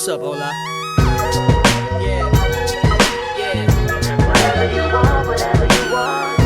What's up, Ola? Whatever you want, whatever you want.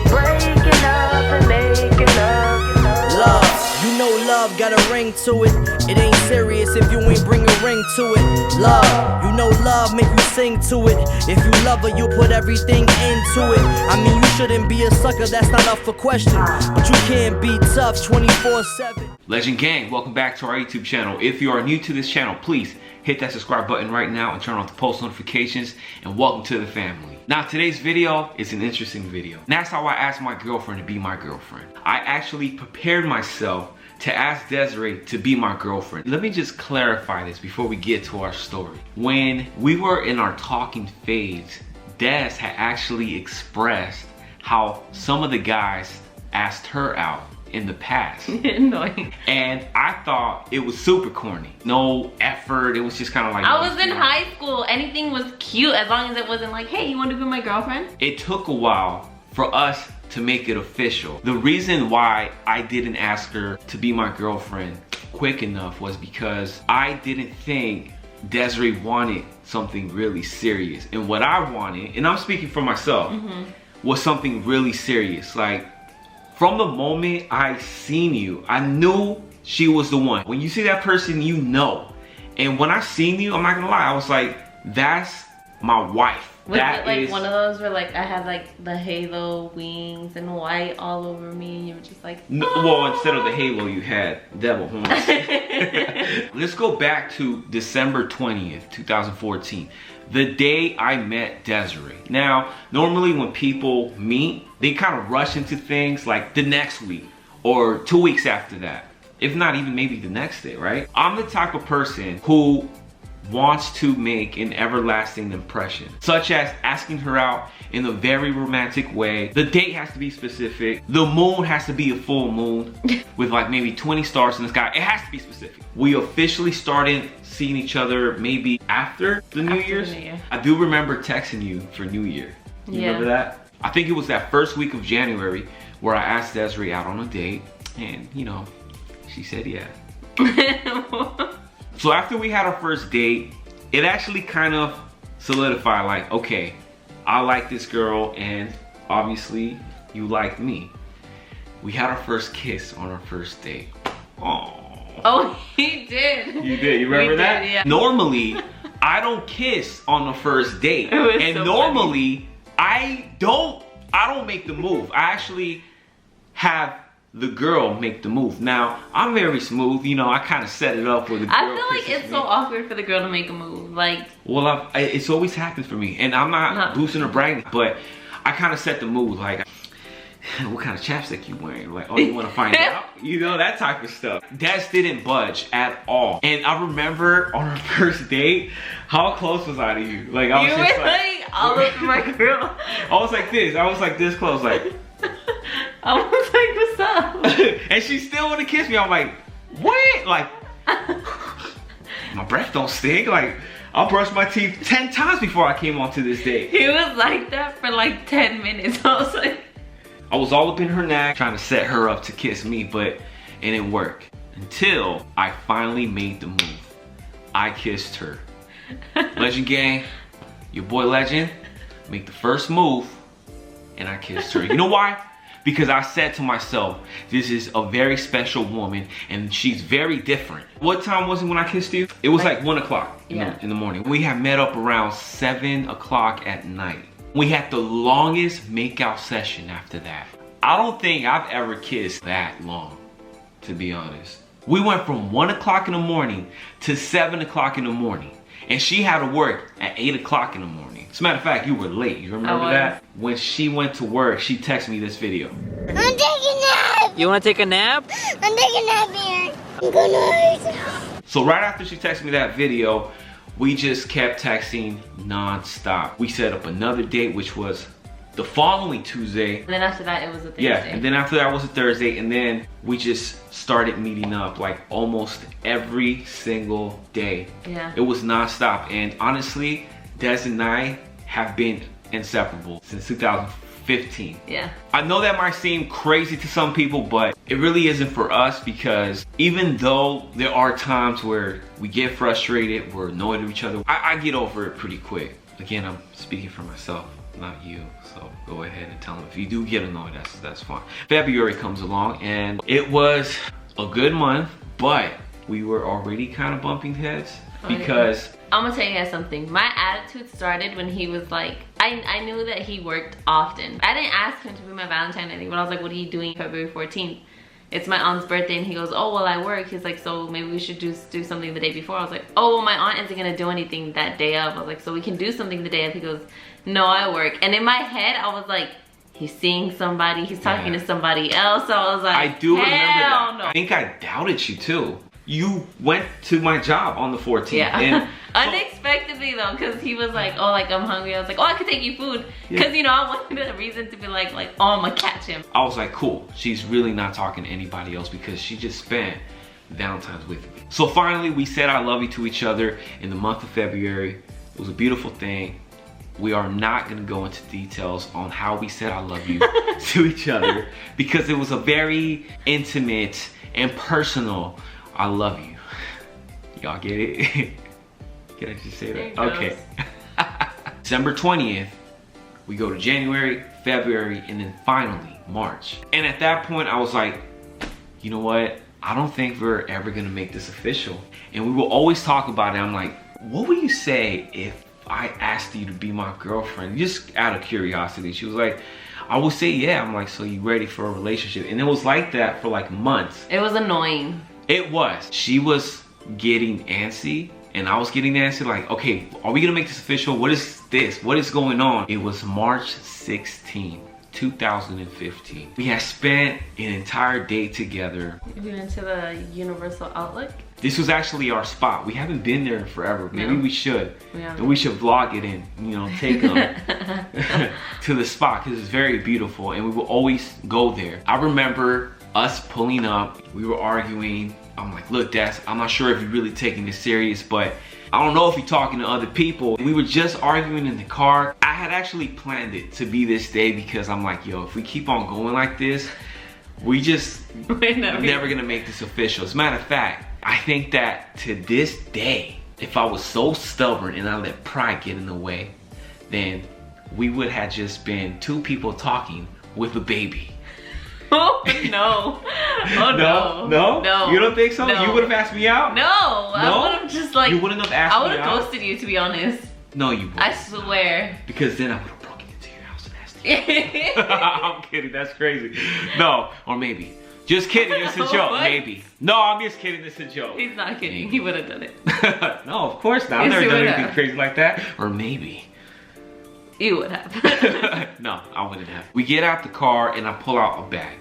Breaking up and making love. Love, you know love got a ring to it. It ain't serious if you ain't bring a ring to it. Love, you know love make you sing to it. If you love her, you put everything into it. I mean, you shouldn't be a sucker, that's not up for question. But you can't be tough 24/7. Legend Gang, welcome back to our YouTube channel. If you are new to this channel, please hit that subscribe button right now and turn on the post notifications, and welcome to the family. Now today's video is an interesting video. And that's how I asked my girlfriend to be my girlfriend. I actually prepared myself to ask Desiree to be my girlfriend. Let me just clarify this before we get to our story. When we were in our talking phase, Des had actually expressed how some of the guys asked her out in the past. Annoying. And I thought it was super corny. No effort, it was just kind of like... I was in high school, anything was cute as long as it wasn't like, hey, you want to be my girlfriend? It took a while for us to make it official. The reason why I didn't ask her to be my girlfriend quick enough was because I didn't think Desiree wanted something really serious. And what I wanted, and I'm speaking for myself, was something really serious. Like, from the moment I seen you, I knew she was the one. When you see that person, you know. And when I seen you, I'm not gonna lie, I was like, that's my wife. Was it like one of those where like I had like the halo wings and white all over me and you were just like, oh. No, well, instead of the halo, you had devil horns. Let's go back to December 20th, 2014. The day I met Desiree. Now, normally when people meet, they kind of rush into things like the next week or 2 weeks after that. If not even maybe the next day, right? I'm the type of person who wants to make an everlasting impression, such as asking her out in a very romantic way. The date has to be specific. The moon has to be a full moon with like maybe 20 stars in the sky. It has to be specific. We officially started seeing each other maybe after the New Year's. I do remember texting you for New Year. You remember that? I think it was that first week of January where I asked Desiree out on a date, and you know, she said yeah. So after we had our first date, it actually kind of solidified like, okay, I like this girl and obviously you like me. We had our first kiss on our first date. Oh, he did. You did, you remember that? Did, yeah. Normally, I don't kiss on the first date. And so normally, I don't make the move. I actually have the girl make the move. Now, I'm very smooth, you know, I kind of set it up for the girl. I feel like it's so awkward for the girl to make a move, like... Well, it's always happened for me, and I'm not boosting or bragging, but I kind of set the mood, like, what kind of chapstick you wearing? Like, oh, you want to find out? You know, that type of stuff. Des didn't budge at all. And I remember on our first date, how close was I to you? Like, I was just like all over my girl. I was like this close, like... I was like, what's up? And she still wanna kiss me. I'm like, what? Like, my breath don't stink. Like, I'll brush my teeth 10 times before I came onto this date. He was like that for like 10 minutes. I was like... I was all up in her neck trying to set her up to kiss me, but it didn't work. Until I finally made the move. I kissed her. Legend Gang, your boy Legend, make the first move, and I kissed her. You know why? Because I said to myself, this is a very special woman and she's very different. What time was it when I kissed you? It was like 1 o'clock in the morning. We had met up around 7 o'clock at night. We had the longest makeout session after that. I don't think I've ever kissed that long, to be honest. We went from 1 o'clock in the morning to 7 o'clock in the morning. And she had to work at 8 o'clock in the morning. As a matter of fact, you were late. You remember that? When she went to work, she texted me this video. I'm taking a nap. You want to take a nap? I'm taking a nap here. I'm gonna. So right after she texted me that video, we just kept texting non-stop. We set up another date, which was the following Tuesday. And then after that, it was a Thursday. Yeah, and then after that was a Thursday, and then we just started meeting up like almost every single day. Yeah. It was non-stop, and honestly, Des and I have been inseparable since 2014. 15. Yeah. I know that might seem crazy to some people, but it really isn't for us, because even though there are times where we get frustrated, we're annoyed at each other, I get over it pretty quick. Again, I'm speaking for myself, not you. So go ahead and tell them if you do get annoyed, that's fine. February comes along and it was a good month, but we were already kind of bumping heads because I'm gonna tell you guys something. My attitude started when he was like, I knew that he worked often. I didn't ask him to be my Valentine or anything, but I was like, what are you doing February 14th? It's my aunt's birthday, and he goes, oh, well, I work. He's like, so maybe we should just do something the day before. I was like, oh, well, my aunt isn't gonna do anything that day of. I was like, so we can do something the day of. He goes, no, I work. And in my head, I was like, he's seeing somebody, he's talking to somebody else. So I was like, I do remember that. No. I think I doubted you too. You went to my job on the 14th. Yeah. And unexpectedly though, because he was like, oh, like I'm hungry. I was like, oh, I could take you food. Because you know, I wanted a reason to be like, oh, I'm gonna catch him. I was like, cool. She's really not talking to anybody else because she just spent Valentine's with me. So finally, we said I love you to each other in the month of February. It was a beautiful thing. We are not gonna go into details on how we said I love you to each other because it was a very intimate and personal I love you. Y'all get it? Can I just say that? Okay. December 20th, we go to January, February, and then finally March. And at that point, I was like, you know what? I don't think we're ever gonna make this official. And we will always talk about it. I'm like, what would you say if I asked you to be my girlfriend? Just out of curiosity. She was like, I would say yeah. I'm like, so you ready for a relationship? And it was like that for like months. It was annoying. It was. She was getting antsy and I was getting antsy, like, okay, are we gonna make this official? What is this? What is going on? It was March 16, 2015. We had spent an entire day together. We went to the Universal Outlook. This was actually our spot. We haven't been there in forever. Maybe we should. And we should vlog it and, you know, take them to the spot because it's very beautiful and we will always go there. I remember us pulling up, we were arguing. I'm like, look, Des, I'm not sure if you're really taking this serious, but I don't know if you're talking to other people. We were just arguing in the car. I had actually planned it to be this day because I'm like, yo, if we keep on going like this, we're never gonna make this official. As a matter of fact, I think that to this day, if I was so stubborn and I let pride get in the way, then we would have just been two people talking with a baby. Oh no. Oh no. No? No. You don't think so? No. You would have asked me out? No. I would have just like, you wouldn't have asked me out? I would have ghosted you, to be honest. No, you wouldn't. I swear. Because then I would have broken into your house and asked you. I'm kidding, that's crazy. No, or maybe. Just kidding, it's a joke, maybe. No, I'm just kidding, it's a joke. He's not kidding, he would have done it. No, of course not. I've never done anything crazy like that. Or maybe. You would have. No, I wouldn't have. We get out the car and I pull out a bag.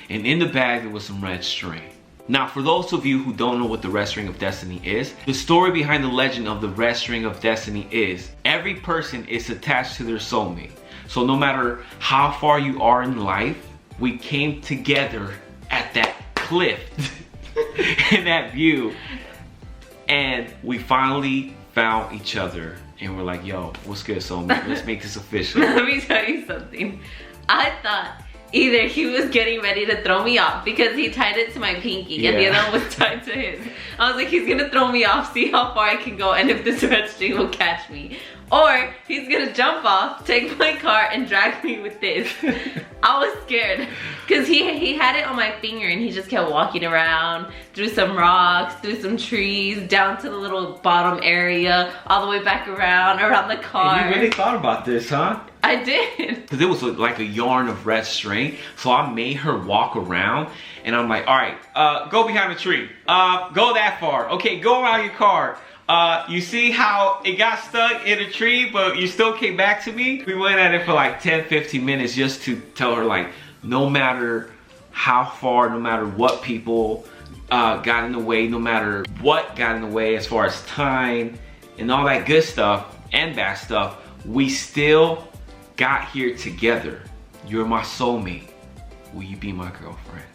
And in the bag there was some red string. Now for those of you who don't know what the red string of destiny is, the story behind the legend of the red string of destiny is every person is attached to their soulmate. So no matter how far you are in life, we came together at that cliff in that view and we finally found each other and we're like, yo, what's good, soulmate? Let's make this official. Let me tell you something. I thought either he was getting ready to throw me off because he tied it to my pinky and the other one was tied to his. I was like, he's gonna throw me off, see how far I can go and if this red string will catch me. Or he's gonna jump off, take my car and drag me with this. I was scared because he had it on my finger and he just kept walking around through some rocks, through some trees, down to the little bottom area, all the way back around the car. And you really thought about this, huh? I did. Because it was like a yarn of red string. So I made her walk around and I'm like, all right, go behind the tree. Go that far. Okay, go around your car. You see how it got stuck in a tree, but you still came back to me? We went at it for like 10-15 minutes just to tell her like, no matter how far, no matter what people got in the way, no matter what got in the way as far as time and all that good stuff and bad stuff, we still got here together. You're my soulmate. Will you be my girlfriend?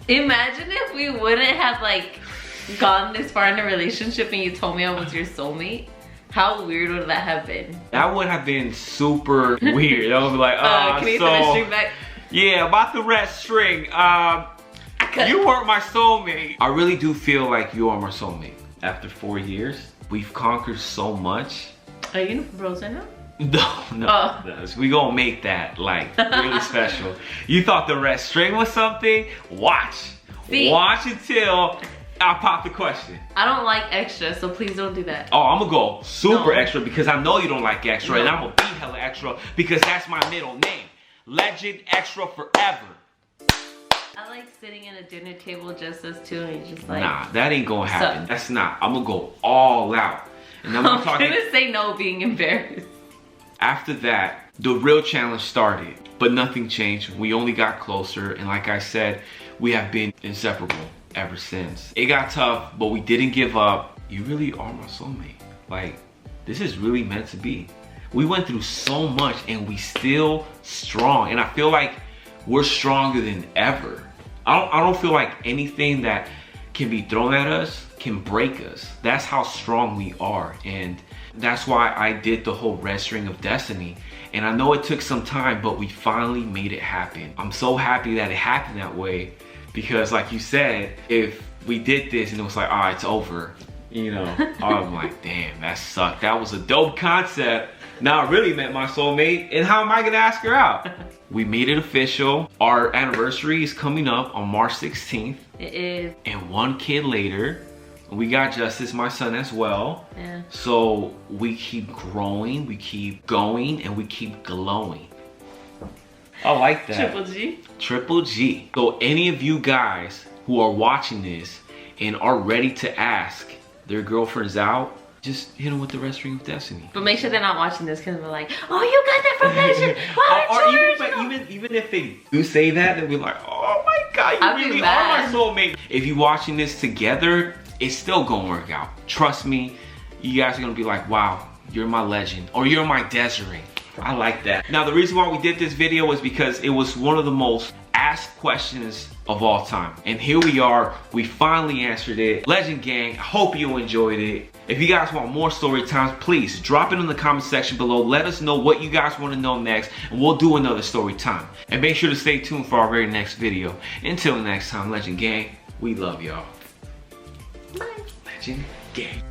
Imagine if we wouldn't have like gone this far in a relationship and you told me I was your soulmate. How weird would that have been? That would have been super weird. I would be like, can you so, put the string back? yeah, about the red string. You weren't my soulmate. I really do feel like you are my soulmate. After 4 years, we've conquered so much. Are you frozen now? No. Oh. We gonna make that like really special. You thought the red string was something? Watch. See? Watch until I pop the question. I don't like extra, so please don't do that. Oh, I'm gonna go super No. extra because I know you don't like extra, and No. I'm gonna be hella extra because that's my middle name. Legend Extra Forever. I like sitting at a dinner table just us two and just like. Nah, that ain't gonna happen. So- That's not. I'm gonna go all out. And I'm I'm talking. gonna say no being embarrassed. After that, the real challenge started, but nothing changed. We only got closer, and like I said, we have been inseparable ever since. It got tough, but we didn't give up. You really are my soulmate. Like, this is really meant to be. We went through so much, and we still strong, and I feel like we're stronger than ever. I don't feel like anything that can be thrown at us can break us. That's how strong we are, and that's why I did the whole red string of destiny. And I know it took some time, but we finally made it happen. I'm so happy that it happened that way because like you said, if we did this and it was like, all right, it's over, you know, I'm like, damn, that sucked. That was a dope concept. Now I really met my soulmate, and how am I gonna ask her out? We made it official. Our anniversary is coming up on March 16th. It is. And 1 kid later, we got Justice, my son, as well. Yeah. So we keep growing, we keep going, and we keep glowing. I like that. Triple G. Triple G. So any of you guys who are watching this and are ready to ask their girlfriends out, just hit them with the red string of destiny. But make sure they're not watching this because they're like, oh, you got that from Legend. Why Even if they do say that, they'll be like, oh my God, I'll be you really are mad. my soulmate. If you're watching this together, it's still gonna work out. Trust me, you guys are gonna be like, wow, you're my legend, or you're my Desiree. I like that. Now, the reason why we did this video was because it was one of the most asked questions of all time. And here we are, we finally answered it. Legend Gang, I hope you enjoyed it. If you guys want more story times, please drop it in the comment section below. Let us know what you guys want to know next, and we'll do another story time. And make sure to stay tuned for our very next video. Until next time, Legend Gang, we love y'all. Legend Gang.